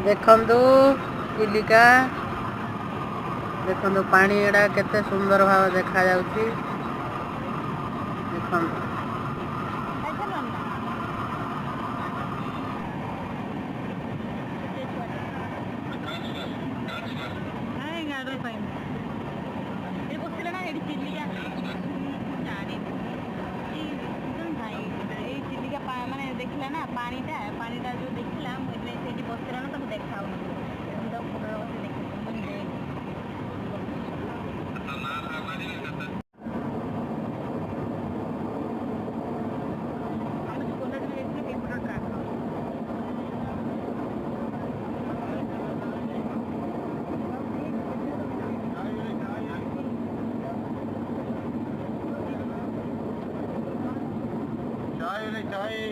देखंतु चिलिका देखंतु पानी एडा केते सुंदर भाव देखा जाउची देखंतु देखला ना पानीटा जो देखला मुझे से बसला ना तब देखा चाय